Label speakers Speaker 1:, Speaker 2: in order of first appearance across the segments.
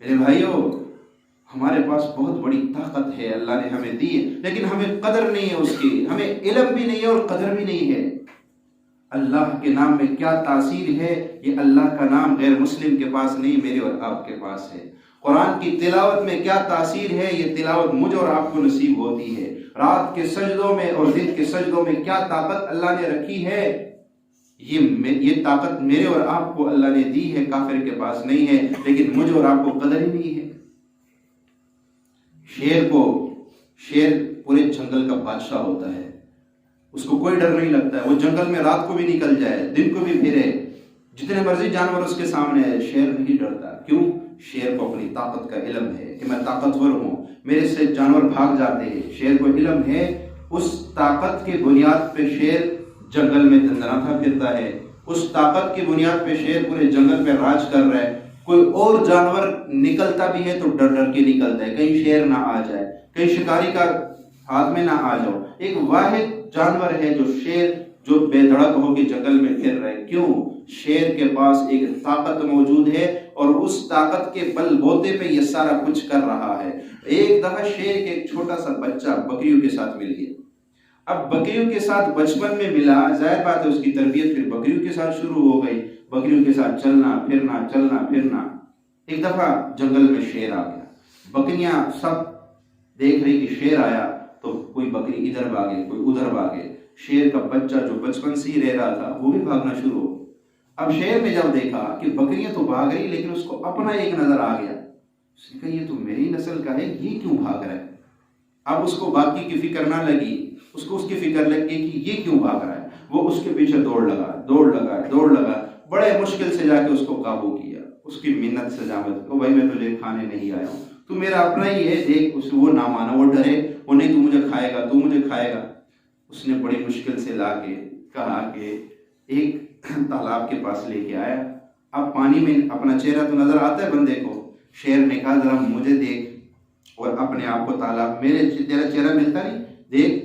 Speaker 1: میرے بھائیوں، ہمارے پاس بہت بڑی طاقت ہے، اللہ نے ہمیں دی ہے، لیکن ہمیں قدر نہیں ہے اس کی، ہمیں علم بھی نہیں ہے اور قدر بھی نہیں ہے۔ اللہ کے نام میں کیا تاثیر ہے، یہ اللہ کا نام غیر مسلم کے پاس نہیں، میرے اور آپ کے پاس ہے۔ قرآن کی تلاوت میں کیا تاثیر ہے، یہ تلاوت مجھ اور آپ کو نصیب ہوتی ہے۔ رات کے سجدوں میں اور دن کے سجدوں میں کیا طاقت اللہ نے رکھی ہے، یہ طاقت میرے اور آپ کو اللہ نے دی ہے، کافر کے پاس نہیں ہے، لیکن مجھ اور آپ کو قدر ہی نہیں ہے۔ شیر پورے جنگل کا بادشاہ ہوتا ہے، اس کو کوئی ڈر نہیں لگتا ہے، وہ جنگل میں رات کو بھی نکل جائے، دن کو بھی پھرے، جتنے مرضی جانور اس کے سامنے ہے، شیر نہیں ڈرتا۔ کیوں؟ شیر کو اپنی طاقت کا علم ہے کہ میں طاقتور ہوں، میرے سے جانور بھاگ جاتے ہیں۔ شیر کو علم ہے، اس طاقت کی بنیاد پہ شیر جنگل میں دندناتا پھرتا ہے، اس طاقت کی بنیاد پہ شیر پورے جنگل پہ راج کر رہا ہے۔ کوئی اور جانور نکلتا بھی ہے تو ڈر ڈر کے نکلتا ہے، کہیں شیر نہ آ جائے، کہیں شکاری کا ہاتھ میں نہ آ جاؤ۔ ایک واحد جانور ہے جو شیر، جو بے دھڑک ہو کے جنگل میں پھر رہا ہے۔ کیوں؟ شیر کے پاس ایک طاقت موجود ہے اور اس طاقت کے بل بوتے پہ یہ سارا کچھ کر رہا ہے۔ ایک دفعہ شیر کے ایک چھوٹا سا بچہ بکریوں کے ساتھ مل گیا۔ اب بکریوں کے ساتھ بچپن میں ملا، ظاہر بات ہے اس کی تربیت پھر بکریوں کے ساتھ شروع ہو گئی، بکریوں کے ساتھ چلنا پھرنا۔ ایک دفعہ جنگل میں شیر آ گیا، بکریاں سب دیکھ رہی کہ شیر آیا تو کوئی بکری ادھر بھاگے، کوئی ادھر بھاگے۔ شیر کا بچہ جو بچپن سے ہی رہ رہا تھا وہ بھی بھاگنا شروع ہو۔ اب شیر نے جب دیکھا کہ بکریاں تو بھاگ رہی لیکن اس کو اپنا ایک نظر آ گیا، اس نے کہا یہ تو میری نسل کا ہے، یہ کیوں بھاگ رہا ہے؟ اب اس کو باقی کی فکر نہ لگی، اس کو اس کی فکر لگی کہ یہ کیوں بھاگ رہا ہے۔ وہ اس کے پیچھے دوڑ لگا، بڑے مشکل سے جا کے اس کو قابو کیا، اس کی منت سجاوت کو، بھائی میں تجھے کھانے نہیں آیا ہوں، تو میرا اپنا ہی ہے، دیکھ اس وہ نہ مانا، وہ ڈرے، وہ نہیں تو مجھے کھائے گا۔ اس نے بڑی مشکل سے لا کے کہا کہ ایک تالاب کے پاس لے کے آیا، اب پانی میں اپنا چہرہ تو نظر آتا ہے بندے کو۔ شیر نے کہا ذرا مجھے دیکھ اور اپنے آپ کو تالاب، تیرا چہرہ ملتا نہیں، دیکھ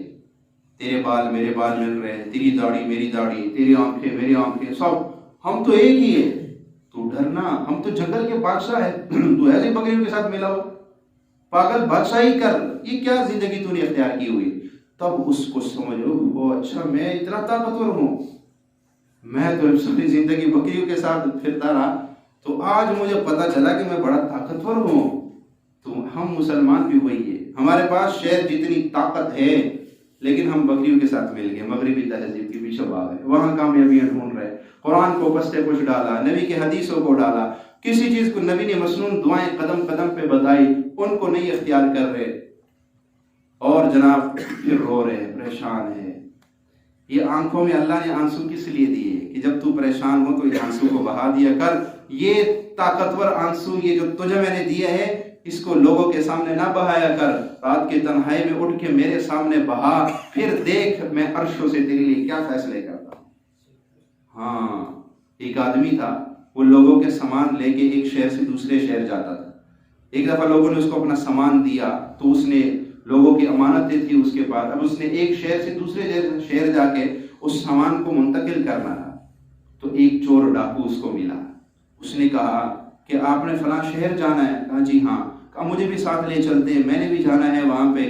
Speaker 1: تیرے بال میرے بال مل رہے ہیں، تیری داڑھی میری داڑھی، تیری آنکھیں میری آنکھیں، سب ہم تو ایک ہی ہے، تو ڈرنا، ہم تو جنگل کے بادشاہ ہے، تو ایسے بکریوں کے ساتھ ملا ہو، پاگل بادشاہی کر، یہ کیا زندگی تو نے اختیار کی ہوئی۔ تب اس کو سمجھو وہ اچھا میں اتنا طاقتور ہوں، میں تو ساری زندگی بکریوں کے ساتھ پھرتا رہا، تو آج مجھے پتا چلا کہ میں بڑا طاقتور ہوں۔ تو ہم مسلمان بھی وہی ہے، ہمارے پاس شیر جتنی طاقت ہے لیکن ہم بکریوں کے ساتھ مل گئے، مغربی تہذیب کے پیچھے بھاگ گئے، وہاں کامیابیاں ڈھونڈ رہے، قرآن کو پستے پوش ڈالا، نبی کے حدیثوں کو ڈالا، کسی چیز کو نبی نے مسنون دعائیں قدم قدم پہ بتائی، ان کو نہیں اختیار کر رہے، اور جناب پھر رو رہے ہیں، پریشان ہے۔ یہ آنکھوں میں اللہ نے آنسو کس لیے دیے کہ جب تو پریشان ہو تو یہ آنسو کو بہا دیا کر، یہ طاقتور آنسو یہ جو تجھے میں نے دیا ہے اس کو لوگوں کے سامنے نہ بہایا کر، رات کے تنہائی میں اٹھ کے میرے سامنے بہا، پھر دیکھ میں عرشوں سے تیرے لیے کیا فیصلے کرتا ہوں۔ ہاں، ایک آدمی تھا، وہ لوگوں کے سامان لے کے ایک شہر سے دوسرے شہر جاتا تھا۔ ایک دفعہ لوگوں نے اس کو اپنا سامان دیا تو اس نے، لوگوں کی امانتیں تھی اس کے پاس، اب اس نے ایک شہر سے دوسرے شہر جا کے اس سامان کو منتقل کرنا تھا، تو ایک چور ڈاکو اس کو ملا۔ اس نے کہا کہ آپ نے فلاں شہر جانا ہے؟ کہا جی ہاں۔ کہا مجھے بھی ساتھ لے چلتے ہیں، میں نے بھی جانا ہے وہاں پہ۔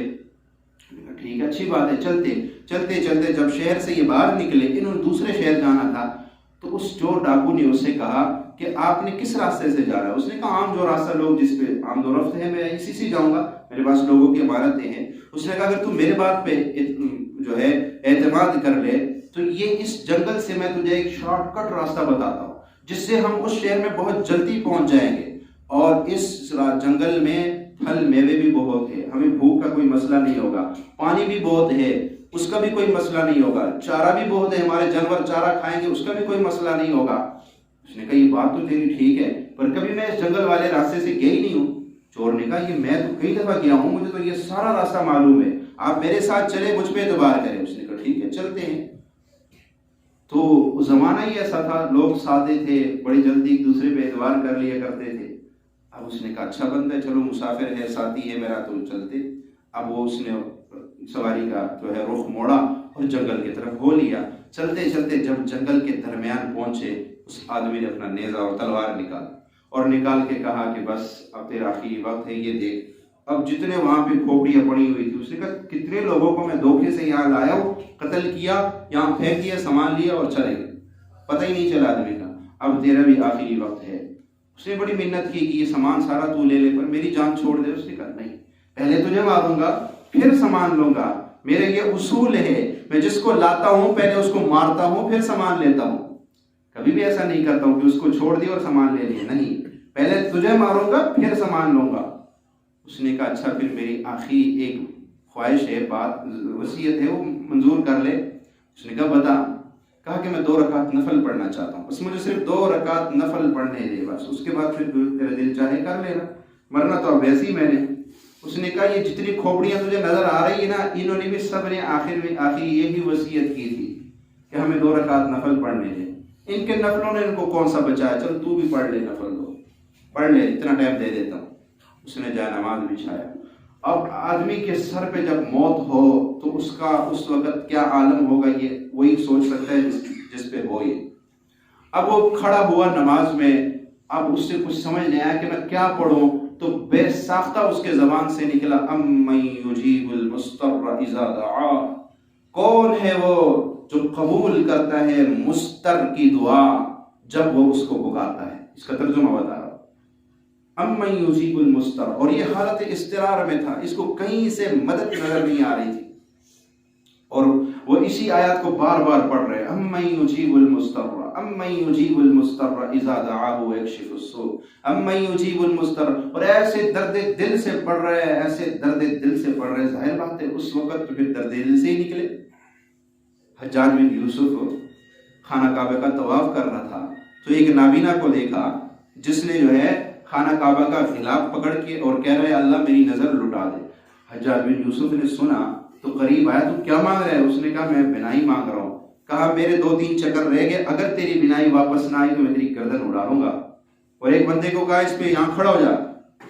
Speaker 1: ٹھیک ہے، اچھی بات ہے، چلتے جب شہر سے یہ باہر نکلے، انہوں نے دوسرے شہر جانا تھا، تو اس چور ڈاکو نے اس سے کہا کہ آپ نے کس راستے سے جانا ہے؟ اس نے کہا عام جو راستہ لوگ جس پہ عام دو رفت ہے، میں اسی سے جاؤں گا، میرے پاس لوگوں کی امانتیں ہیں۔ اس نے کہا اگر تم میرے بات پہ جو ہے اعتماد کر لے تو یہ اس جنگل سے میں تجھے ایک شارٹ کٹ راستہ بتاتا ہوں جس سے ہم اس شہر میں بہت جلدی پہنچ جائیں گے، اور اس جنگل میں پھل میوے بھی بہت ہے، ہمیں بھوک کا کوئی مسئلہ نہیں ہوگا، پانی بھی بہت ہے اس کا بھی کوئی مسئلہ نہیں ہوگا، چارہ بھی بہت ہے، ہمارے جانور چارہ کھائیں گے اس کا بھی کوئی مسئلہ نہیں ہوگا۔ اس نے کہا یہ بات تو تیری ٹھیک ہے، پر کبھی میں اس جنگل والے راستے سے گیا ہی نہیں ہوں۔ چور نے کہا یہ میں تو کئی دفعہ گیا ہوں، مجھے تو یہ سارا راستہ معلوم ہے، آپ میرے ساتھ چلے، مجھ پہ اعتبار کریں۔ اس نے کہا ٹھیک ہے چلتے ہیں۔ تو زمانہ ہی ایسا تھا، لوگ سادے تھے، بڑی جلدی ایک دوسرے پہ اعتبار کر لیا کرتے تھے۔ اب اس نے کہا اچھا بندہ ہے، چلو مسافر ہے، ساتھی ہے میرا، تو چلتے۔ اب وہ اس نے سواری کا جو ہے رخ موڑا اور جنگل کی طرف ہو لیا۔ چلتے چلتے جب جنگل کے درمیان پہنچے، اس آدمی نے اپنا نیزہ اور تلوار نکالا اور نکال کے کہا کہ بس اب تیرا آخری وقت ہے، یہ دیکھ۔ اب جتنے وہاں پہ کھوپڑیاں پڑی ہوئی تھی، اس نے کہا کتنے لوگوں کو میں دھوکے سے یہاں لایا ہوں، قتل کیا، یہاں پھینک دیا، سامان لیا اور چلے گئے، پتہ ہی نہیں چلا آدمی کا، اب تیرا بھی آخری وقت ہے۔ اس نے بڑی محنت کی کہ یہ سامان سارا تو لے لے، پر میری جان چھوڑ دے۔ اس نے کہا نہیں، پہلے تجھے ماروں گا پھر سامان لوں گا، میرے یہ اصول ہے، میں جس کو لاتا ہوں پہلے اس کو مارتا ہوں پھر سامان لیتا ہوں، کبھی بھی ایسا نہیں کرتا ہوں کہ اس کو چھوڑ دیا اور سامان لے لیا، نہیں، پہلے تجھے ماروں گا پھر سامان لوں گا۔ اس نے کہا اچھا پھر میری آخری ایک خواہش ہے، بات وصیت ہے، وہ منظور کر لے۔ اس نے کہا بتا۔ کہا کہ میں 2 رکعت نفل پڑھنا چاہتا ہوں، بس مجھے صرف 2 رکعت نفل پڑھنے دے، بس اس کے بعد پھر تیرا دل چاہے کر لینا، مرنا تو اب ویسے ہی میں نے۔ اس نے کہا یہ جتنی کھوپڑیاں تجھے نظر آ رہی ہے نا، انہوں نے بھی سب نے آخر یہی وصیت کی تھی کہ ہمیں 2 رکعت نفل پڑھنے دے۔ ان کے نفلوں نے ان کو کون سا بچایا، چل تو بھی پڑھ لے، نفل 2 پڑھ لے، اتنا ٹائم دے دیتا ہوں۔ اس نے جائے نماز بچھایا۔ اب آدمی کے سر پہ جب موت ہو تو اس کا اس وقت کیا عالم ہوگا، یہ وہی سوچ سکتا ہے جس پہ ہو یہ۔ اب وہ کھڑا ہوا نماز میں، اب اس سے کچھ سمجھ نہیں آیا کہ میں کیا پڑھوں، تو بے ساختہ اس کے زبان سے نکلا امن یجیب المضطر اذا دعا، کون ہے وہ جو قبول کرتا ہے مضطر کی دعا جب وہ اس کو پکارتا ہے۔ اس کا ترجمہ بتا رہا ہوں، امن یجیب المضطر، اور یہ حالت اضطرار میں تھا، اس کو کہیں سے مدد نظر نہیں آ رہی تھی، اور وہ اسی آیات کو بار بار پڑھ رہے، امن یجیب المضطر، امن یجیب المضطر اذا دعاہ ویکشف السوء، امن یجیب المضطر، اور ایسے درد دل سے پڑھ رہے، ایسے درد دل سے پڑھ رہے۔ ظاہر بات ہے اس وقت تو پھر درد دل سے ہی نکلے۔ حجاج بن یوسف خانہ کعبہ کا طواف کر رہا تھا تو ایک نابینا کو دیکھا جس نے جو ہے خانہ کعبہ کا غلاف پکڑ کے اور کہہ رہے اللہ میری نظر لٹا دے۔ حجاج بن یوسف نے سنا تو قریب آیا، تو کیا مانگ رہا ہے؟ اس نے کہا میں بینائی مانگ رہا ہوں۔ کہا میرے 2-3 چکر رہ گئے، اگر تیری بینائی واپس نہ آئی تو میں تیری گردن اڑاؤں گا۔ اور ایک بندے کو کہا اس پہ یہاں کھڑا ہو جا،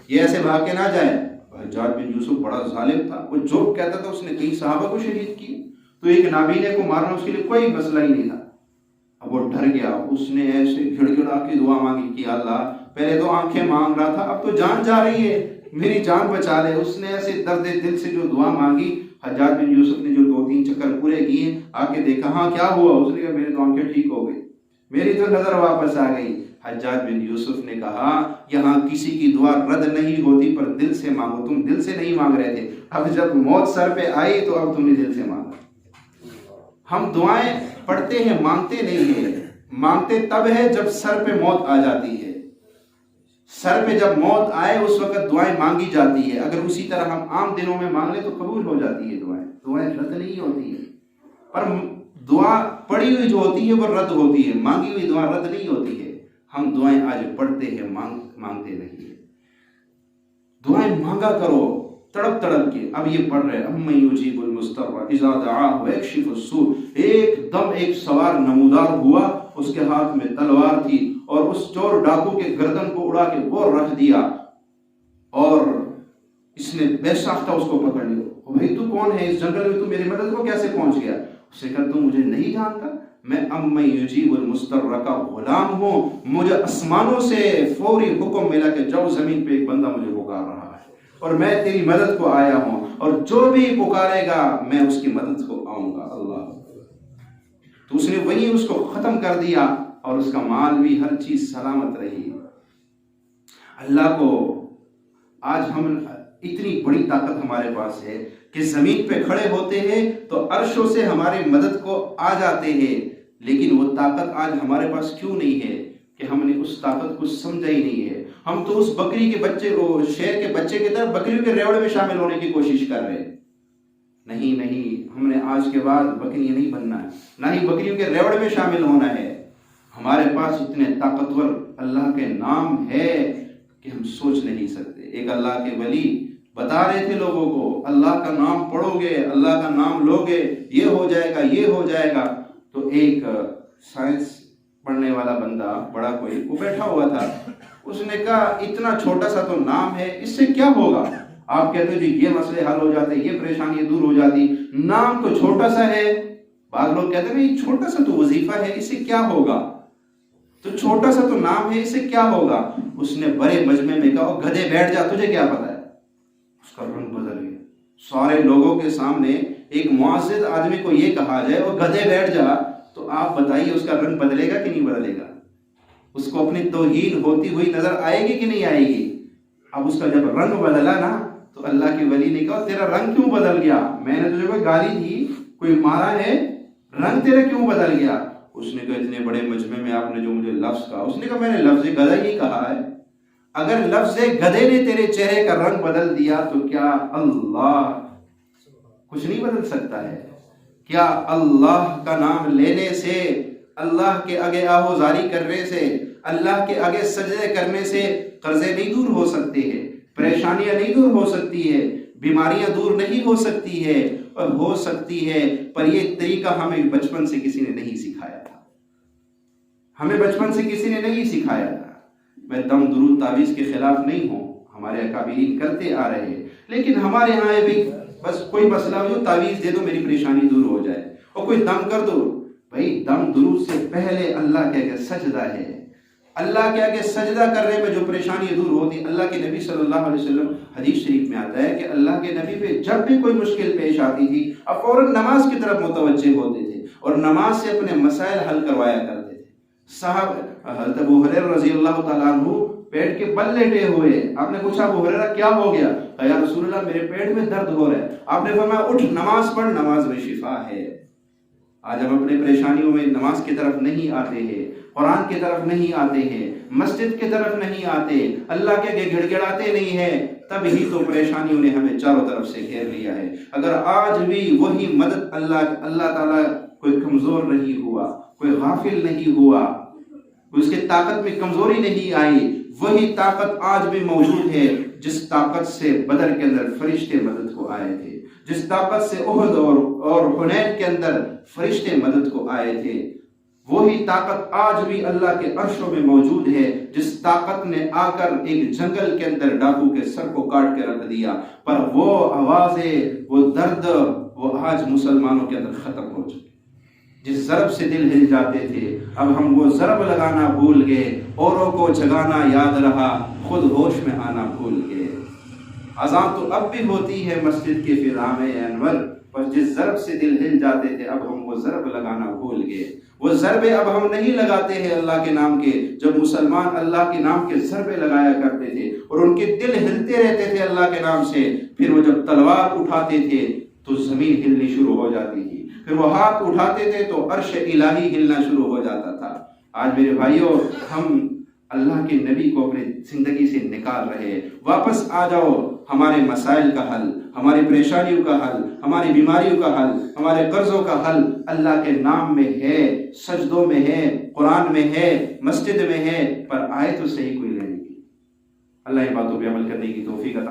Speaker 1: یہ ایسے بھاگ کے نہ جائے۔ حجاج بن یوسف بڑا ظالم تھا، وہ جو کہتا تھا اس نے کئی صحابہ کو شہید کی، تو ایک نابینے کو مارنا اس کے لیے کوئی مسئلہ ہی نہیں تھا۔ اب وہ ڈر گیا، اس نے ایسے گھڑ گھڑا کے دعا مانگی کہ اللہ پہلے تو آنکھیں مانگ رہا تھا، اب تو جان جا رہی ہے، میری جان بچا لے۔ اس نے ایسے درد دل سے جو دعا مانگی، حجاج بن یوسف نے جو 2-3 چکر پورے کیے، آ کے دیکھا ہاں کیا ہوا؟ اس نے کہا میری تو آنکھیں ٹھیک ہو گئی، میری تو نظر واپس آ گئی۔ حجاج بن یوسف نے کہا یہاں کسی کی دعا رد نہیں ہوتی، پر دل سے مانگو، تم دل سے نہیں مانگ رہے تھے، اب جب موت سر پہ آئی تو اب تم نے دل سے مانگا۔ ہم دعائیں پڑھتے ہیں، مانگتے نہیں ہیں، مانگتے تب ہے جب سر پہ موت آ جاتی ہے۔ سر پہ جب موت آئے اس وقت دعائیں مانگی جاتی ہے، اگر اسی طرح ہم عام دنوں میں مانگ لیں تو قبول ہو جاتی ہے دعائیں رد نہیں ہوتی ہیں۔ پر دعا پڑھی ہوئی جو ہوتی ہے وہ رد ہوتی ہے، مانگی ہوئی دعا رد نہیں ہوتی ہے۔ ہم دعائیں آج پڑھتے ہیں، مانگتے نہیں ہیں۔ دعائیں مانگا کرو تڑپ تڑپ کے۔ اب یہ پڑھ رہے امن یجیب المضطر اذا دعاہ ویکشف السوء، ایک دم ایک سوار نمودار ہوا، اس کے ہاتھ میں تلوار تھی، اور اس چور ڈاکو کے گردن کو اڑا کے وہ رکھ دیا، اور اس نے بے ساختہ اس کو پکڑ لیا۔ بھائی تو کون ہے اس جنگل میں، تو میری مدد کو کیسے پہنچ گیا؟ اس نے کہا تم مجھے نہیں جانتا، میں امن یجیب المضطر کا غلام ہوں، مجھے آسمانوں سے فوری حکم ملا کہ جاؤ زمین پہ ایک بندہ مجھے پکار رہا ہے، اور میں تیری مدد کو آیا ہوں، اور جو بھی پکارے گا میں اس کی مدد کو آؤں گا۔ اللہ، تو اس نے وہی اس کو ختم کر دیا، اور اس کا مال بھی ہر چیز سلامت رہی۔ اللہ کو آج ہم اتنی بڑی طاقت ہمارے پاس ہے کہ زمین پہ کھڑے ہوتے ہیں تو عرشوں سے ہماری مدد کو آ جاتے ہیں، لیکن وہ طاقت آج ہمارے پاس کیوں نہیں ہے کہ ہم نے اس طاقت کو سمجھا ہی نہیں ہے۔ ہم تو اس بکری کے بچے کو، شیر کے بچے کی طرح بکریوں کے ریوڑ میں شامل ہونے کی کوشش کر رہے ہیں۔ نہیں، ہم نے آج کے بعد بکری نہیں بننا ہے، نہ ہی بکریوں کے ریوڑ میں شامل ہونا ہے۔ ہمارے پاس اتنے طاقتور اللہ کے نام ہے کہ ہم سوچ نہیں سکتے۔ ایک اللہ کے ولی بتا رہے تھے لوگوں کو اللہ کا نام پڑھو گے، اللہ کا نام لوگے، یہ ہو جائے گا، یہ ہو جائے گا۔ تو ایک سائنس پڑھنے والا بندہ بڑا کوئی وہ بیٹھا ہوا تھا، اس نے کہا اتنا چھوٹا سا تو نام ہے، اس سے کیا ہوگا؟ آپ کہتے جی یہ مسئلے حل ہو جاتے، یہ پریشانی دور ہو جاتی، نام تو چھوٹا سا ہے۔ بعض لوگ کہتے ہیں یہ چھوٹا سا تو وظیفہ ہے، اس سے کیا ہوگا؟ تو چھوٹا سا تو نام ہے، اسے کیا ہوگا؟ اس نے بڑے مجمع میں کہا گدھے بیٹھ جا، تجھے کیا پتا ہے؟ اس کا رنگ بدل گیا۔ سارے لوگوں کے سامنے ایک معزز آدمی کو یہ کہا جائے وہ گدھے بیٹھ جا، تو آپ بتائیے اس کا رنگ بدلے گا کہ نہیں بدلے گا؟ اس کو اپنی توہین ہوتی ہوئی نظر آئے گی کہ نہیں آئے گی؟ اب اس کا جب رنگ بدلا نا تو اللہ کے ولی نے کہا تیرا رنگ کیوں بدل گیا؟ میں نے تجھے کوئی گالی دی، کوئی مارا ہے، رنگ تیرا کیوں بدل گیا؟ اس نے کہا اتنے بڑے مجمع میں آپ نے جو مجھے لفظ کہا، اس نے کہا میں نے لفظ گدھا ہی کہا ہے۔ اگر لفظ گدھے نے تیرے چہرے کا رنگ بدل دیا تو کیا اللہ کچھ نہیں بدل سکتا ہے؟ کیا اللہ کا نام لینے سے، اللہ کے آگے آہوزاری کرنے سے، اللہ کے آگے سجدے کرنے سے قرضے نہیں دور ہو سکتے ہیں، پریشانیاں نہیں دور ہو سکتی ہے، بیماریاں دور نہیں ہو سکتی ہے؟ اور ہو سکتی ہے، پر یہ طریقہ ہمیں بچپن سے کسی نے نہیں سکھایا تھا، ہمیں بچپن سے کسی نے نہیں سکھایا تھا۔ میں دم درود تعویذ کے خلاف نہیں ہوں، ہمارے اکابرین کرتے آ رہے ہیں، لیکن ہمارے یہاں بھی بس کوئی مسئلہ ہو تعویذ دے دو میری پریشانی دور ہو جائے، اور کوئی دم کر دو۔ بھائی دم درود سے پہلے اللہ کے آگے سجدہ ہے، اللہ کے آگے سجدہ کرنے میں جو پریشانی دور ہوتی۔ اللہ کے نبی صلی اللہ علیہ وسلم حدیث شریف میں آتا ہے کہ اللہ کے نبی پہ جب بھی کوئی مشکل پیش آتی تھی اب فوراً نماز کی طرف متوجہ ہوتے تھے اور نماز سے اپنے مسائل حل کروایا کرتے تھے۔ صاحب حضرت ابو ہریرہ رضی اللہ تعالیٰ عنہ پیٹ کے بل لیٹے ہوئے، آپ نے پوچھا ابو ہریرہ کیا ہو گیا؟ کہا یا رسول اللہ میرے پیٹ میں درد ہو رہا ہے۔ آپ نے فرمایا اٹھ نماز پڑھ، نماز میں شفا ہے۔ آج ہم اپنے پریشانیوں میں نماز کی طرف نہیں آتے ہیں، قرآن کی طرف نہیں آتے ہیں، مسجد کی طرف نہیں آتے، اللہ کے آگے گڑ گڑاتے نہیں ہیں، تب ہی تو پریشانیوں نے ہمیں چاروں طرف سے گھیر لیا ہے۔ اگر آج بھی وہی مدد اللہ تعالیٰ کوئی کمزور نہیں ہوا، کوئی غافل نہیں ہوا، اس کے طاقت میں کمزوری نہیں آئی، وہی طاقت آج بھی موجود ہے جس طاقت سے بدر کے اندر فرشتے مدد کو آئے تھے، جس طاقت سے احد اور حنین کے اندر فرشتے مدد کو آئے تھے، وہی طاقت آج بھی اللہ کے عرشوں میں موجود ہے جس طاقت نے آ کر ایک جنگل کے اندر ڈاکو کے سر کو کاٹ کے رکھ دیا، پر وہ آوازیں، وہ درد، وہ آج مسلمانوں کے اندر ختم ہو چکے۔ جس ضرب سے دل ہل جاتے تھے اب ہم وہ ضرب لگانا بھول گئے، اوروں کو جگانا یاد رہا، خود ہوش میں آنا بھول گئے۔ اذان تو اب بھی ہوتی ہے مسجد کے فضام انور، پر جس ضرب سے دل ہل جاتے تھے اب ہم وہ ضرب لگانا بھول گئے۔ وہ ضربے اب ہم نہیں لگاتے ہیں اللہ کے نام کے، جب مسلمان اللہ کے نام کے ضربے لگایا کرتے تھے اور ان کے دل ہلتے رہتے تھے اللہ کے نام سے، پھر وہ جب تلوار اٹھاتے تھے تو زمین ہلنی شروع ہو جاتی تھی، پھر وہ ہاتھ اٹھاتے تھے تو عرش الہی ہلنا شروع ہو جاتا تھا۔ آج میرے بھائیوں ہم اللہ کے نبی کو اپنی زندگی سے نکال رہے ہیں۔ واپس آ جاؤ، ہمارے مسائل کا حل، ہماری پریشانیوں کا حل، ہماری بیماریوں کا حل، ہمارے قرضوں کا حل اللہ کے نام میں ہے، سجدوں میں ہے، قرآن میں ہے، مسجد میں ہے، پر آئے تو صحیح کوئی لینے کی۔ اللہ ان باتوں پہ عمل کرنے کی توفیق عطا